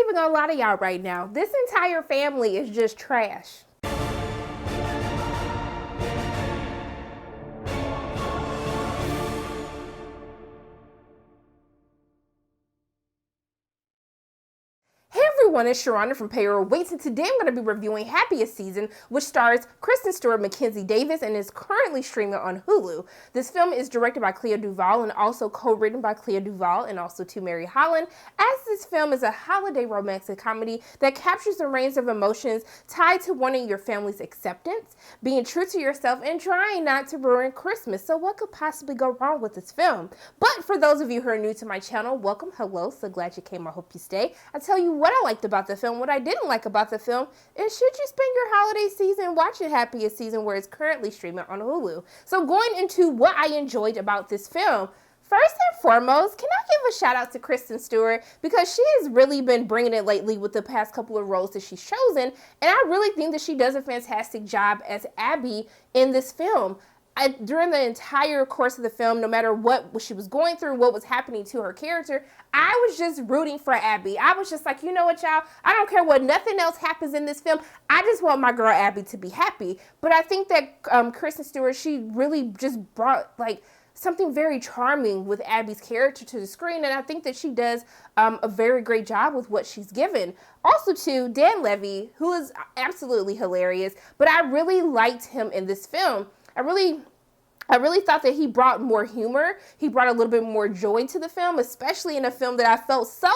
even gonna lie to y'all right now. This entire family is just trash. Hey everyone, it's Sharona from Payroll Waits, and today I'm going to be reviewing Happiest season, which stars Kristen Stewart, Mackenzie Davis, and is currently streaming on Hulu. This film is directed by Clea Duvall and also co-written by Clea Duvall and also to Mary Holland, as this film is a holiday romantic comedy that captures the range of emotions tied to wanting your family's acceptance, being true to yourself, and trying not to ruin Christmas. So what could possibly go wrong with this film? But for those of you who are new to my channel, welcome, hello, so glad you came, I hope you stay. I'll tell you what I liked about the film. What I didn't like about the film is, should you spend your holiday season watching Happiest season, where it's currently streaming on Hulu. So going into what I enjoyed about this film, first and foremost, can I give a shout out to Kristen Stewart, because she has really been bringing it lately with the past couple of roles that she's chosen, and I really think that she does a fantastic job as Abby in this film. During the entire course of the film, no matter what she was going through, what was happening to her character, I was just rooting for Abby. I was just like, you know what, y'all? I don't care what nothing else happens in this film. I just want my girl Abby to be happy. But I think that Kristen Stewart, she really just brought like something very charming with Abby's character to the screen, and I think that she does a very great job with what she's given. Also, too, Dan Levy, who is absolutely hilarious, but I really liked him in this film. I really thought that he brought more humor. He brought a little bit more joy to the film, especially in a film that I felt so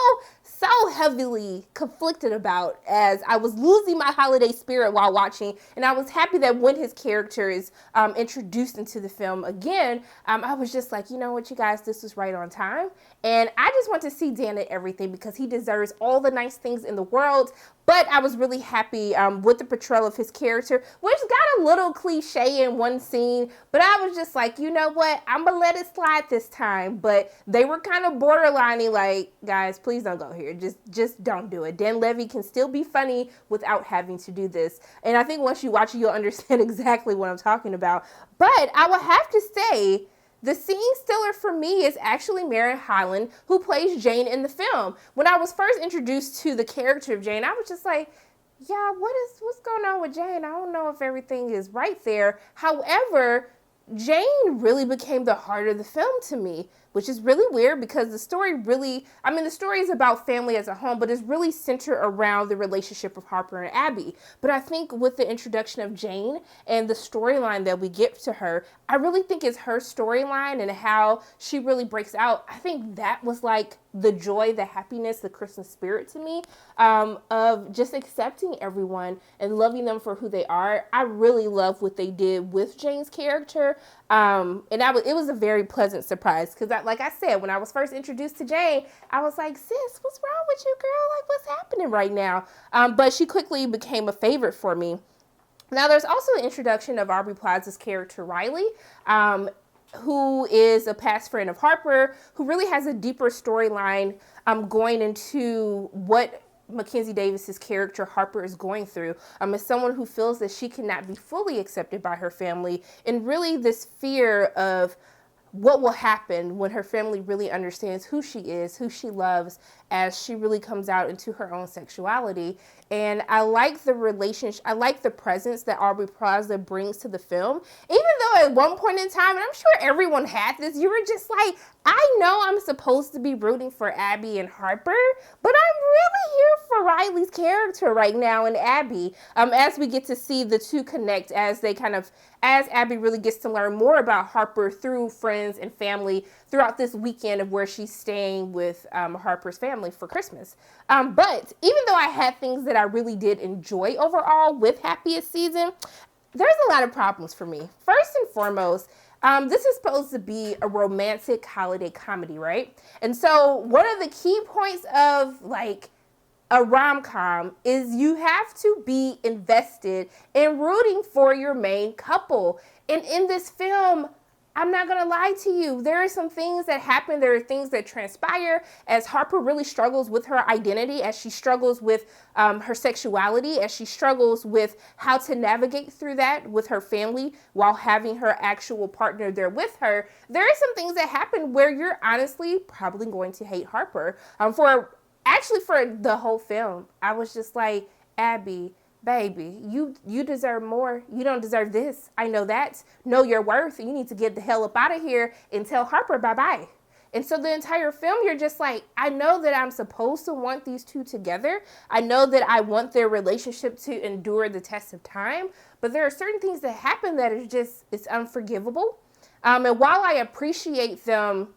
heavily conflicted about, as I was losing my holiday spirit while watching. And I was happy that when his character is introduced into the film again, I was just like, you know what, you guys, this was right on time. And I just want to see Dan at everything, because he deserves all the nice things in the world. But I was really happy with the portrayal of his character, which got a little cliche in one scene. But I was just like, you know what? I'm going to let it slide this time. But they were kind of borderlining, like, guys, please don't go here. Just don't do it. Dan Levy can still be funny without having to do this. And I think once you watch it, you'll understand exactly what I'm talking about. But I will have to say, the scene stealer for me is actually Mary Holland, who plays Jane in the film. When I was first introduced to the character of Jane, I was just like, yeah, what's going on with Jane? I don't know if everything is right there. However, Jane really became the heart of the film to me, which is really weird, because the story really, the story is about family as a whole, but it's really centered around the relationship of Harper and Abby. But I think with the introduction of Jane and the storyline that we get to her, I really think it's her storyline and how she really breaks out. I think that was like the joy, the happiness, the Christmas spirit to me, of just accepting everyone and loving them for who they are. I really love what they did with Jane's character. And it was a very pleasant surprise, because like I said, when I was first introduced to Jane, I was like, sis, what's wrong with you, girl? Like, what's happening right now? But she quickly became a favorite for me. Now, there's also the introduction of Aubrey Plaza's character, Riley, who is a past friend of Harper, who really has a deeper storyline going into what Mackenzie Davis's character Harper is going through, as someone who feels that she cannot be fully accepted by her family, and really this fear of what will happen when her family really understands who she is, who she loves, as she really comes out into her own sexuality. And I like the relationship, I like the presence that Aubrey Plaza brings to the film. Even though at one point in time, and I'm sure everyone had this, you were just like, I know I'm supposed to be rooting for Abby and Harper, but I'm really here for Riley's character right now and Abby, as we get to see the two connect, as Abby really gets to learn more about Harper through friends and family throughout this weekend of where she's staying with Harper's family for Christmas. But even though I had things that I really did enjoy overall with Happiest season, there's a lot of problems for me. First and foremost, this is supposed to be a romantic holiday comedy, right? And so one of the key points of like a rom-com is you have to be invested in rooting for your main couple. And in this film, I'm not going to lie to you, there are some things that happen, there are things that transpire as Harper really struggles with her identity, as she struggles with her sexuality, as she struggles with how to navigate through that with her family while having her actual partner there with her. There are some things that happen where you're honestly probably going to hate Harper for actually for the whole film, I was just like, Abby, baby, you deserve more. You don't deserve this. I know that. Know your worth. You need to get the hell up out of here and tell Harper bye-bye. And so the entire film, you're just like, I know that I'm supposed to want these two together. I know that I want their relationship to endure the test of time. But there are certain things that happen that is just, it's unforgivable. And while I appreciate them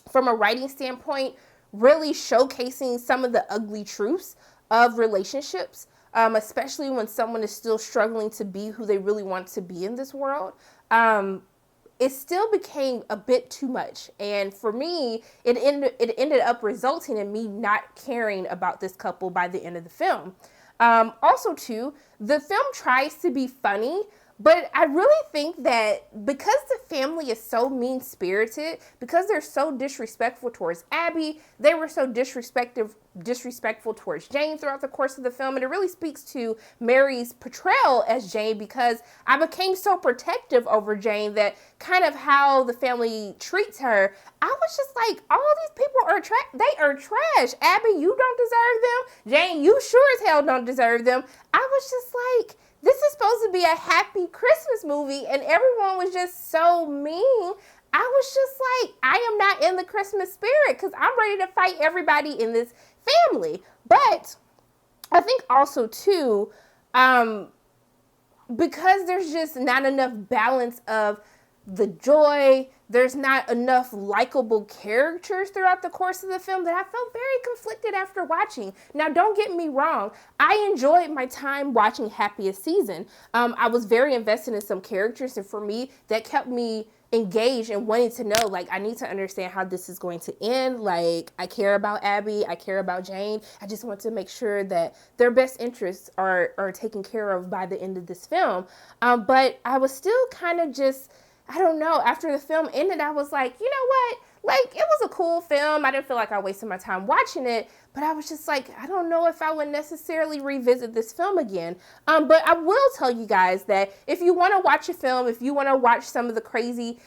from a writing standpoint, really showcasing some of the ugly truths of relationships, especially when someone is still struggling to be who they really want to be in this world, it still became a bit too much. And for me, it ended up resulting in me not caring about this couple by the end of the film. Also, too, the film tries to be funny, but I really think that because the family is so mean-spirited, because they're so disrespectful towards Abby, they were so disrespectful towards Jane throughout the course of the film, and it really speaks to Mary's portrayal as Jane, because I became so protective over Jane that kind of how the family treats her, I was just like, all these people are they are trash. Abby, you don't deserve them. Jane, you sure as hell don't deserve them. I was just like, this is supposed to be a happy Christmas movie, and everyone was just so mean. I was just like, I am not in the Christmas spirit because I'm ready to fight everybody in this family. But I think also, too, because there's just not enough balance of the joy, there's not enough likable characters throughout the course of the film, that I felt very conflicted after watching. Now, don't get me wrong. I enjoyed my time watching Happiest season. I was very invested in some characters, and for me, that kept me engaged and wanting to know, like, I need to understand how this is going to end. Like, I care about Abby. I care about Jane. I just want to make sure that their best interests are taken care of by the end of this film. But I was still kind of just, I don't know, after the film ended, I was like, you know what? Like, it was a cool film. I didn't feel like I wasted my time watching it, but I was just like, I don't know if I would necessarily revisit this film again. But I will tell you guys that if you want to watch a film, if you want to watch some of the crazy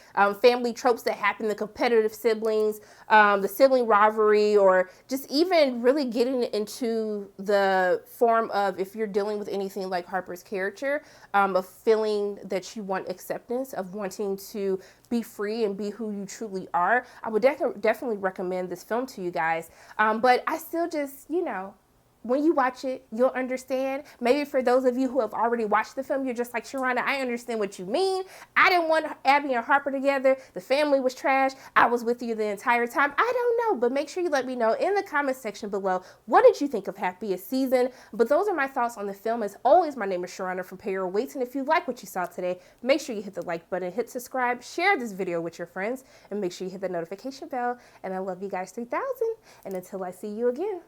family tropes that happen, the competitive siblings, the sibling rivalry, or just even really getting into the form of, if you're dealing with anything like Harper's character, of feeling that you want acceptance, of wanting to be free and be who you truly are, I would definitely recommend this film to you guys. But I still just, you know, when you watch it, you'll understand. Maybe for those of you who have already watched the film, you're just like, Sharona, I understand what you mean. I didn't want Abby and Harper together. The family was trash. I was with you the entire time. I don't know, but make sure you let me know in the comment section below, what did you think of Happiest season? But those are my thoughts on the film. As always, my name is Sharona from Payroll Waits, and if you like what you saw today, make sure you hit the like button, hit subscribe, share this video with your friends, and make sure you hit the notification bell. And I love you guys 3000. And until I see you again,